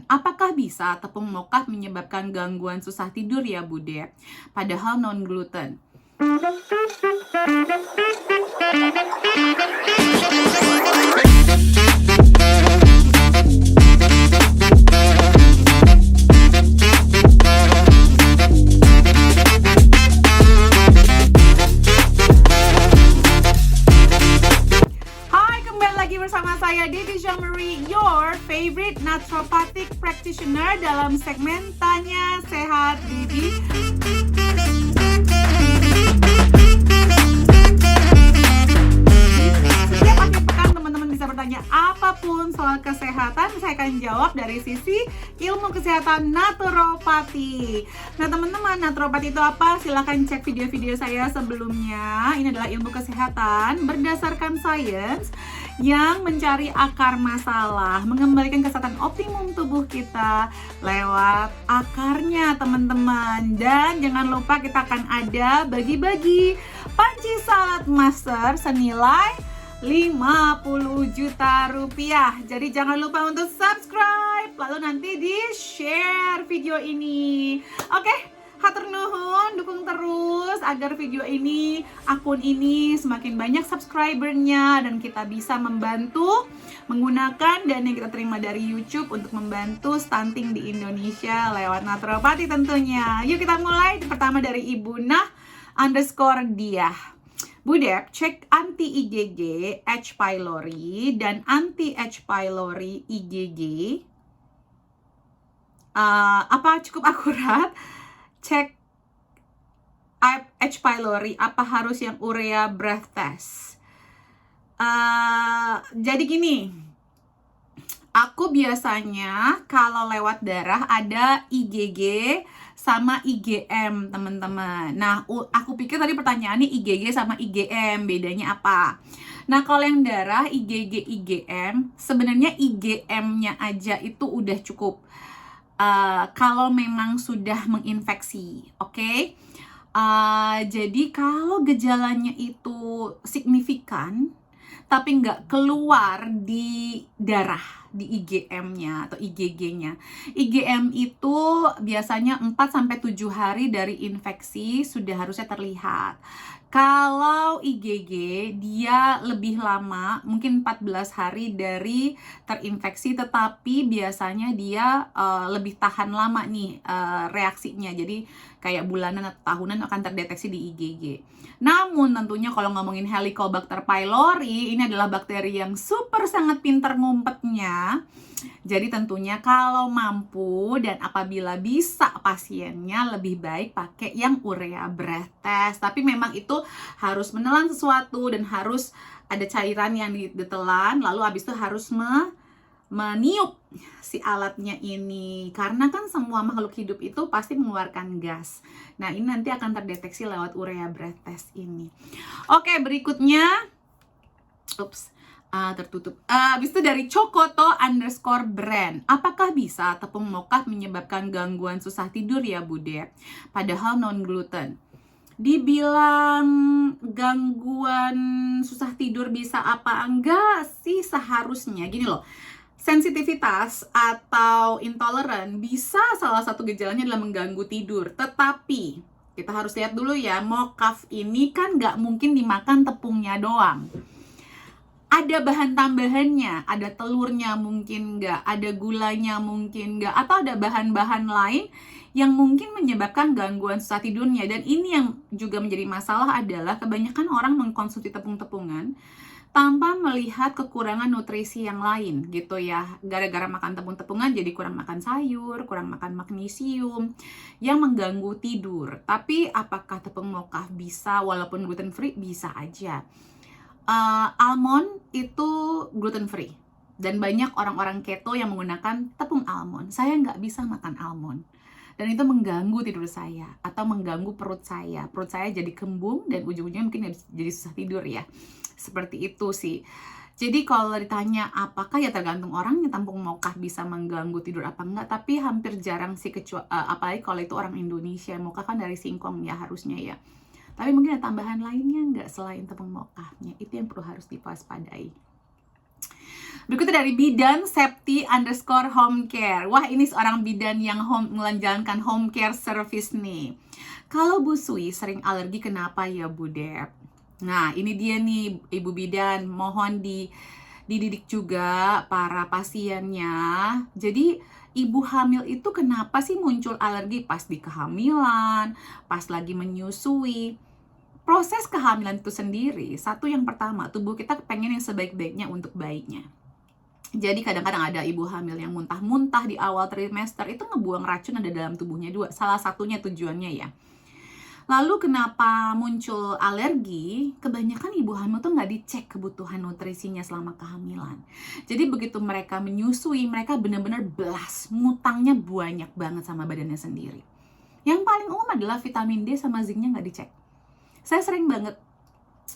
Apakah bisa tepung moka menyebabkan gangguan susah tidur ya Bude? Padahal non-gluten. Hai, kembali lagi bersama saya Devi Jean-Marie, your favorite naturopathic practitioner dalam segmen Tanya Sehat Devi. Setiap akhir pekan teman-teman bisa bertanya apapun soal kesehatan, saya akan jawab dari sisi ilmu kesehatan naturopati. Nah teman-teman, naturopati itu apa? Silahkan cek video-video saya sebelumnya. Ini adalah ilmu kesehatan berdasarkan sains yang mencari akar masalah, mengembalikan kesehatan optimum tubuh kita lewat akarnya teman-teman. Dan jangan lupa kita akan ada bagi-bagi panci salad master senilai 50 juta rupiah. Jadi jangan lupa untuk subscribe, lalu nanti di-share video ini. Oke, hatur nuhun, dukung terus agar video ini, akun ini semakin banyak subscribernya dan kita bisa membantu menggunakan dana yang kita terima dari YouTube untuk membantu stunting di Indonesia lewat naturopati tentunya. Yuk kita mulai. Pertama dari Ibu Nah_Diah. Bude, cek anti IgG H. pylori dan anti H. pylori IgG. Apa cukup akurat? Cek H. pylori, apa harus yang urea breath test? Jadi gini, aku biasanya kalau lewat darah ada IgG sama IgM teman-teman. Nah, aku pikir tadi pertanyaannya IgG sama IgM, bedanya apa? Nah, kalau yang darah IgG IgM, sebenarnya IgM-nya aja itu udah cukup. Kalau memang sudah menginfeksi, oke? Jadi kalau gejalanya itu signifikan, tapi nggak keluar di darah, di IgM-nya atau IgG-nya. IgM itu biasanya 4-7 hari dari infeksi sudah harusnya terlihat. Kalau IgG dia lebih lama, mungkin 14 hari dari terinfeksi, tetapi biasanya dia lebih tahan lama nih reaksinya. Jadi kayak bulanan atau tahunan akan terdeteksi di IgG. Namun tentunya kalau ngomongin Helicobacter pylori, ini adalah bakteri yang super sangat pintar ngumpetnya. Jadi tentunya kalau mampu dan apabila bisa pasiennya lebih baik pakai yang urea breath test. Tapi memang itu harus menelan sesuatu dan harus ada cairan yang ditelan, lalu habis itu harus meniup si alatnya ini, karena kan semua makhluk hidup itu pasti mengeluarkan gas. Nah ini nanti akan terdeteksi lewat urea breath test ini. Oke, berikutnya tertutup. Habis itu dari Cokoto_brand. Apakah bisa tepung moka menyebabkan gangguan susah tidur ya Bude? Padahal non-gluten. Dibilang gangguan susah tidur bisa apa enggak sih seharusnya? Gini loh, sensitivitas atau intoleran bisa salah satu gejalanya adalah mengganggu tidur. Tetapi kita harus lihat dulu ya, mokaf ini kan nggak mungkin dimakan tepungnya doang. Ada bahan tambahannya, ada telurnya mungkin nggak, ada gulanya mungkin nggak, atau ada bahan-bahan lain yang mungkin menyebabkan gangguan susah tidurnya. Dan ini yang juga menjadi masalah adalah kebanyakan orang mengkonsumsi tepung-tepungan tanpa melihat kekurangan nutrisi yang lain gitu ya. Gara-gara makan tepung-tepungan jadi kurang makan sayur, kurang makan magnesium yang mengganggu tidur. Tapi apakah tepung moka bisa walaupun gluten free? Bisa aja. Almond itu gluten free dan banyak orang-orang keto yang menggunakan tepung almond. Saya nggak bisa makan almond dan itu mengganggu tidur saya atau mengganggu perut saya. Perut saya jadi kembung dan ujung-ujungnya mungkin jadi susah tidur ya. Seperti itu sih. Jadi kalau ditanya apakah, ya tergantung orangnya, tepung moka bisa mengganggu tidur apa enggak, tapi hampir jarang sih, apalagi kalau itu orang Indonesia. Moka kan dari singkong ya harusnya ya. Tapi mungkin ada tambahan lainnya nggak selain tepung mokahnya, itu yang perlu harus diwaspadai. Berikutnya dari bidan Septi_homecare. Wah, ini seorang bidan yang menjalankan home care service nih. Kalau Bu Sui sering alergi, kenapa ya Bu Dep? Nah, ini dia nih Ibu bidan, mohon dididik juga para pasiennya. Jadi ibu hamil itu kenapa sih muncul alergi pas di kehamilan, pas lagi menyusui? Proses kehamilan itu sendiri, satu yang pertama, tubuh kita pengen yang sebaik-baiknya untuk bayinya. Jadi kadang-kadang ada ibu hamil yang muntah-muntah di awal trimester, itu ngebuang racun ada dalam tubuhnya juga. Salah satunya tujuannya ya. Lalu kenapa muncul alergi? Kebanyakan ibu hamil tuh nggak dicek kebutuhan nutrisinya selama kehamilan. Jadi begitu mereka menyusui, mereka benar-benar blast, ngutangnya banyak banget sama badannya sendiri. Yang paling umum adalah vitamin D sama zincnya nggak dicek. Saya sering banget,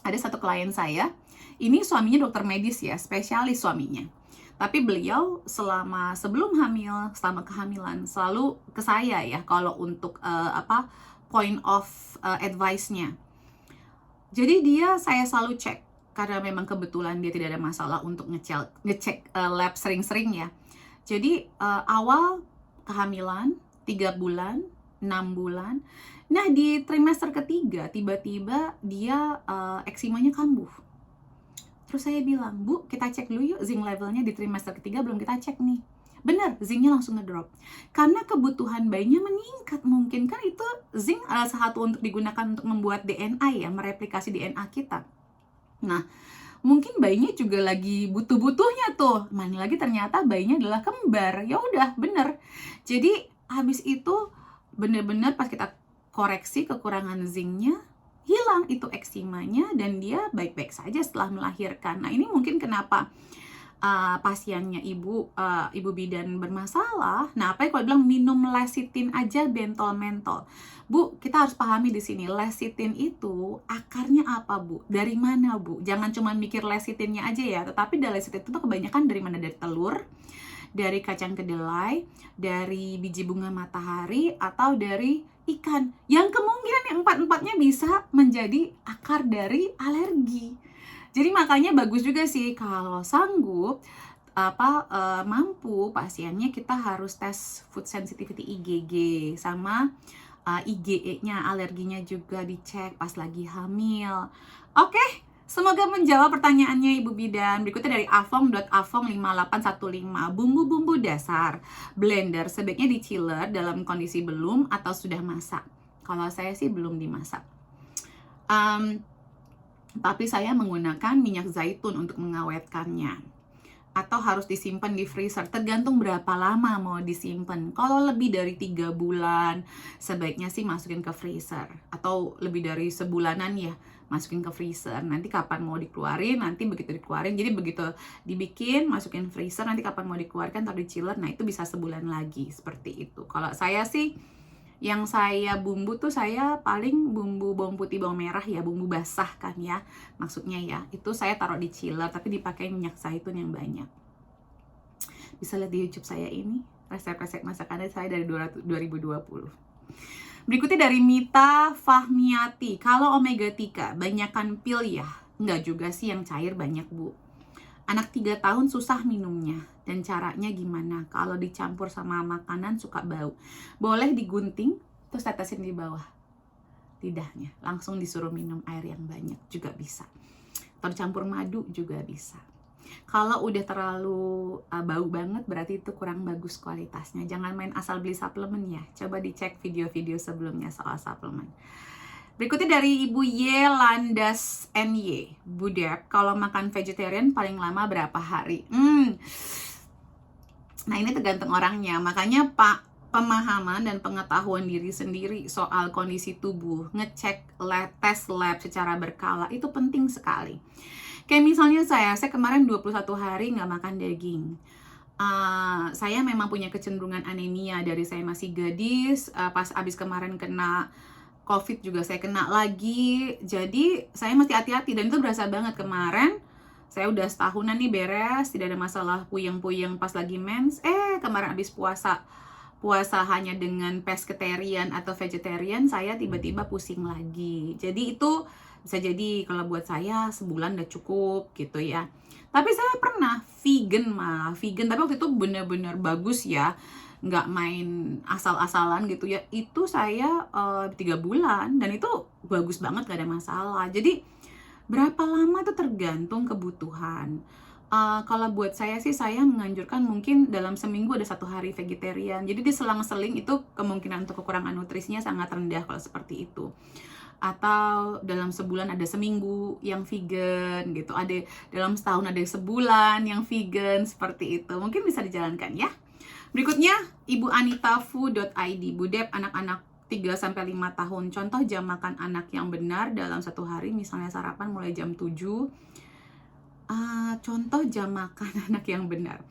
ada satu klien saya, ini suaminya dokter medis ya, spesialis suaminya. Tapi beliau sebelum hamil, selama kehamilan selalu ke saya ya kalau untuk point of advice-nya. Jadi saya selalu cek karena memang kebetulan dia tidak ada masalah untuk ngecek lab sering-sering ya. Jadi awal kehamilan 3 bulan, 6 bulan. Nah, di trimester ketiga tiba-tiba dia eksimanya kambuh. Terus saya bilang, Bu, kita cek dulu yuk zinc levelnya di trimester ketiga, belum kita cek nih. Benar, zincnya langsung ngedrop. Karena kebutuhan bayinya meningkat mungkin. Kan itu zinc satu untuk digunakan untuk membuat DNA ya, mereplikasi DNA kita. Nah, mungkin bayinya juga lagi butuh-butuhnya tuh. Mana lagi ternyata bayinya adalah kembar. Ya udah, bener. Jadi habis itu bener-bener pas kita koreksi kekurangan zincnya, hilang itu eksimanya dan dia baik-baik saja setelah melahirkan. Nah, ini mungkin kenapa pasiennya ibu bidan bermasalah. Nah, apa ya kalau bilang minum lecithin aja bentol-mentol. Bu, kita harus pahami di sini lecithin itu akarnya apa, Bu? Dari mana, Bu? Jangan cuma mikir lecithinnya aja ya, tetapi dari lecithin itu kebanyakan dari mana? Dari telur, dari kacang kedelai, dari biji bunga matahari, atau dari ikan. Yang kemungkinan yang empat-empatnya bisa menjadi akar dari alergi. Jadi makanya bagus juga sih kalau sanggup mampu pasiennya kita harus tes food sensitivity IgG sama IgE-nya, alerginya juga dicek pas lagi hamil. Oke, semoga menjawab pertanyaannya Ibu Bidan. Berikutnya dari afong.afong5815. Bumbu-bumbu dasar blender sebaiknya di chiller dalam kondisi belum atau sudah masak? Kalau saya sih belum dimasak. Tapi saya menggunakan minyak zaitun untuk mengawetkannya. Atau harus disimpan di freezer, tergantung berapa lama mau disimpan. Kalau lebih dari 3 bulan, sebaiknya sih masukin ke freezer. Atau lebih dari sebulanan ya, masukin ke freezer. Nanti kapan mau dikeluarin, nanti begitu dikeluarin. Jadi begitu dibikin, masukin freezer, nanti kapan mau dikeluarkan, taruh di chiller. Nah, itu bisa sebulan lagi, seperti itu. Kalau saya sih, yang saya bumbu tuh saya paling bumbu bawang putih, bawang merah ya, bumbu basah kan ya, maksudnya ya. Itu saya taruh di chiller, tapi dipakai minyak zaitun yang banyak. Bisa lihat di YouTube saya ini, resep-resep masakannya saya dari 2020. Berikutnya dari Mita Fahmiati. Kalau omega 3, banyakan pil ya? Enggak juga sih, yang cair banyak, Bu. Anak 3 tahun susah minumnya. Dan caranya gimana? Kalau dicampur sama makanan suka bau. Boleh digunting, terus tetesin di bawah lidahnya. Langsung disuruh minum air yang banyak juga bisa. Atau dicampur madu juga bisa. Kalau udah terlalu bau banget, berarti itu kurang bagus kualitasnya. Jangan main asal beli suplemen ya. Coba dicek video-video sebelumnya soal suplemen. Berikutnya dari Ibu Y Landas NY. Bu Dep, kalau makan vegetarian paling lama berapa hari? Nah, ini tergantung orangnya. Makanya pemahaman dan pengetahuan diri sendiri soal kondisi tubuh, ngecek tes lab secara berkala itu penting sekali. Kayak misalnya saya kemarin 21 hari nggak makan daging. Saya memang punya kecenderungan anemia dari saya masih gadis. Pas abis kemarin kena COVID juga saya kena lagi. Jadi saya mesti hati-hati dan itu berasa banget kemarin. Saya udah setahunan nih beres, tidak ada masalah puyeng-puyeng pas lagi mens. Kemarin abis puasa hanya dengan pescetarian atau vegetarian, saya tiba-tiba pusing lagi. Jadi itu Bisa jadi kalau buat saya sebulan udah cukup gitu ya. Tapi saya pernah vegan malah, vegan, tapi waktu itu bener-bener bagus ya, nggak main asal-asalan gitu ya. Itu saya 3 bulan dan itu bagus banget, gak ada masalah. Jadi berapa lama itu tergantung kebutuhan. Kalau buat saya sih, saya menganjurkan mungkin dalam seminggu ada 1 hari vegetarian. Jadi di selang-seling itu kemungkinan untuk kekurangan nutrisinya sangat rendah kalau seperti itu. Atau dalam sebulan ada seminggu yang vegan gitu, ada dalam setahun ada sebulan yang vegan, seperti itu. Mungkin bisa dijalankan ya. Berikutnya, ibuanitafu.id, Budep anak-anak 3-5 tahun. Contoh jam makan anak yang benar dalam 1 hari, misalnya sarapan mulai jam 7. Contoh jam makan anak yang benar.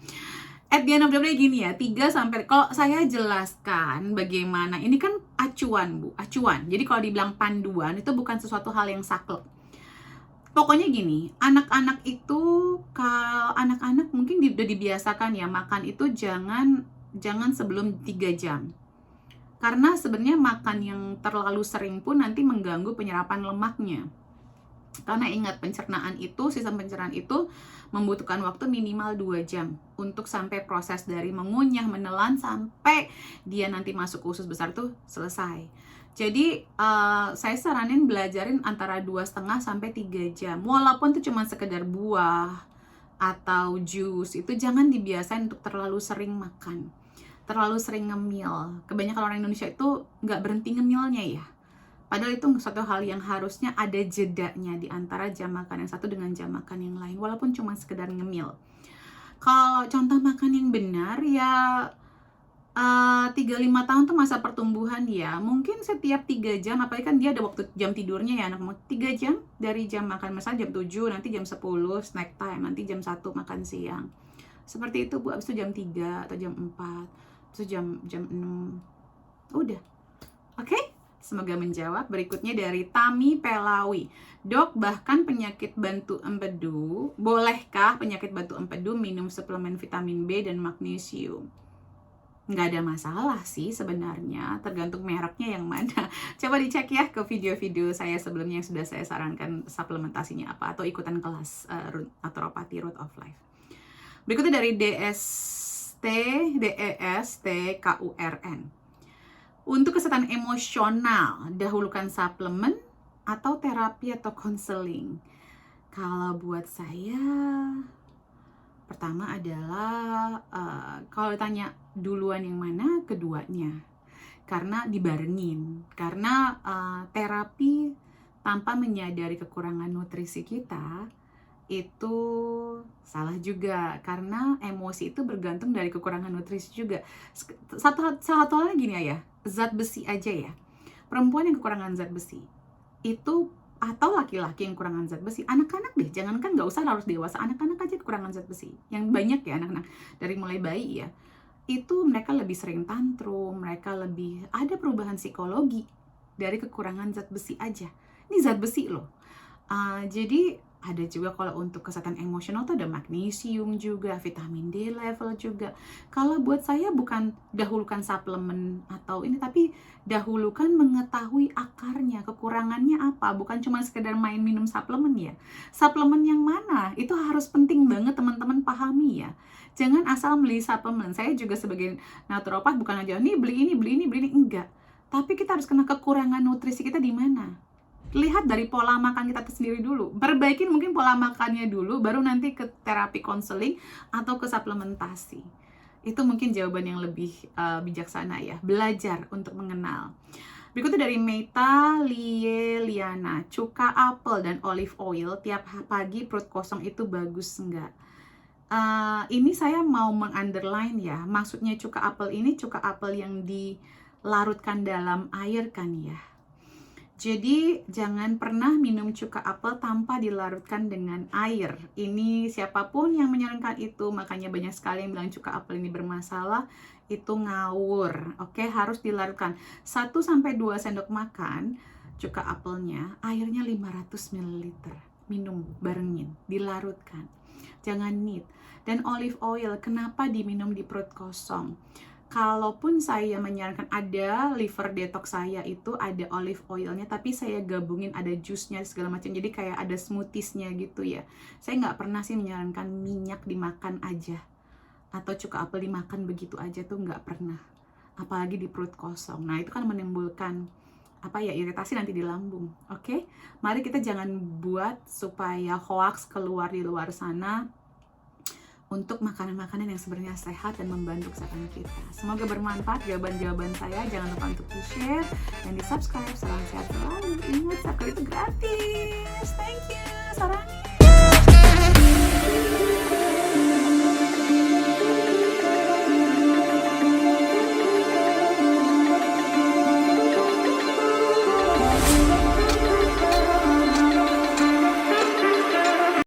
At the end of the day gini ya, 3 sampai, kalau saya jelaskan bagaimana, ini kan acuan Bu, acuan. Jadi kalau dibilang panduan itu bukan sesuatu hal yang saklek. Pokoknya gini, anak-anak itu, kalau anak-anak mungkin udah dibiasakan ya, makan itu jangan sebelum 3 jam. Karena sebenarnya makan yang terlalu sering pun nanti mengganggu penyerapan lemaknya. Karena ingat, pencernaan itu, sistem pencernaan itu membutuhkan waktu minimal 2 jam untuk sampai proses dari mengunyah, menelan, sampai dia nanti masuk ke usus besar tuh selesai. Jadi saya saranin belajarin antara 2,5 sampai 3 jam. Walaupun itu cuma sekedar buah atau jus, itu jangan dibiasain untuk terlalu sering makan, terlalu sering ngemil. Kebanyakan orang Indonesia itu nggak berhenti ngemilnya ya. Padahal itu suatu hal yang harusnya ada jedanya di antara jam makan yang satu dengan jam makan yang lain, walaupun cuma sekedar ngemil. Kalau contoh makan yang benar ya, 3-5 tahun tuh masa pertumbuhan dia. Mungkin setiap 3 jam, apalagi kan dia ada waktu jam tidurnya ya anak, 3 jam dari jam makan, misalnya jam 7, nanti jam 10 snack time, nanti jam 1 makan siang. Seperti itu Bu, habis itu jam 3 atau jam 4, habis itu jam 6. Udah. Oke? Semoga menjawab. Berikutnya dari Tami Pelawi. Dok, bahkan penyakit bantu empedu, bolehkah penyakit bantu empedu minum suplemen vitamin B dan magnesium? Nggak ada masalah sih sebenarnya, tergantung mereknya yang mana. Coba dicek ya ke video-video saya sebelumnya yang sudah saya sarankan suplementasinya apa, atau ikutan kelas naturopati Root of Life. Berikutnya dari DESTKURN. Untuk kesehatan emosional, dahulukan suplemen atau terapi atau konseling? Kalau buat saya, pertama adalah kalau ditanya duluan yang mana, keduanya. Karena dibarengin. Karena terapi tanpa menyadari kekurangan nutrisi kita itu salah juga, karena emosi itu bergantung dari kekurangan nutrisi juga. Satu halnya gini ya, zat besi aja ya. Perempuan yang kekurangan zat besi itu, atau laki-laki yang kekurangan zat besi, anak-anak deh, jangankan nggak usah harus dewasa, anak-anak aja kekurangan zat besi. Yang banyak ya anak-anak, dari mulai bayi ya, itu mereka lebih sering tantrum, mereka lebih ada perubahan psikologi dari kekurangan zat besi aja. Ini zat besi loh. Jadi ada juga kalau untuk kesehatan emosional tuh ada magnesium juga, vitamin D level juga. Kalau buat saya bukan dahulukan suplemen atau ini, tapi dahulukan mengetahui akarnya, kekurangannya apa. Bukan cuma sekedar main minum suplemen ya. Suplemen yang mana? Itu harus penting banget teman-teman pahami ya. Jangan asal beli suplemen. Saya juga sebagai naturopat bukan aja nih beli ini, enggak. Tapi kita harus kenal kekurangan nutrisi kita di mana. Lihat dari pola makan kita sendiri dulu, perbaikin mungkin pola makannya dulu, baru nanti ke terapi konseling atau ke suplementasi. Itu mungkin jawaban yang lebih bijaksana ya, belajar untuk mengenal. Berikutnya dari Meta Liana, cuka apel dan olive oil tiap pagi perut kosong itu bagus enggak? Ini saya mau mengunderline ya, maksudnya cuka apel ini cuka apel yang dilarutkan dalam air kan ya. Jadi jangan pernah minum cuka apel tanpa dilarutkan dengan air. Ini siapapun yang menyarankan itu, makanya banyak sekali yang bilang cuka apel ini bermasalah, itu ngawur. Oke, harus dilarutkan. 1-2 sendok makan cuka apelnya, airnya 500 ml. Minum barengin, dilarutkan. Jangan neat. Dan olive oil, kenapa diminum di perut kosong? kalaupun saya menyarankan, ada liver detox saya itu ada olive oilnya, tapi saya gabungin ada jusnya segala macam, jadi kayak ada smoothiesnya gitu ya. Saya nggak pernah sih menyarankan minyak dimakan aja atau cuka apel dimakan begitu aja, tuh nggak pernah, apalagi di perut kosong. Nah itu kan menimbulkan iritasi nanti di lambung. Oke, mari kita jangan buat supaya hoax keluar di luar sana untuk makanan-makanan yang sebenarnya sehat dan membantu kesehatan kita. Semoga bermanfaat jawaban-jawaban saya. Jangan lupa untuk di-share dan di-subscribe. Salam sehat selalu. Ingat, subscribe itu gratis. Thank you. Sarangnya.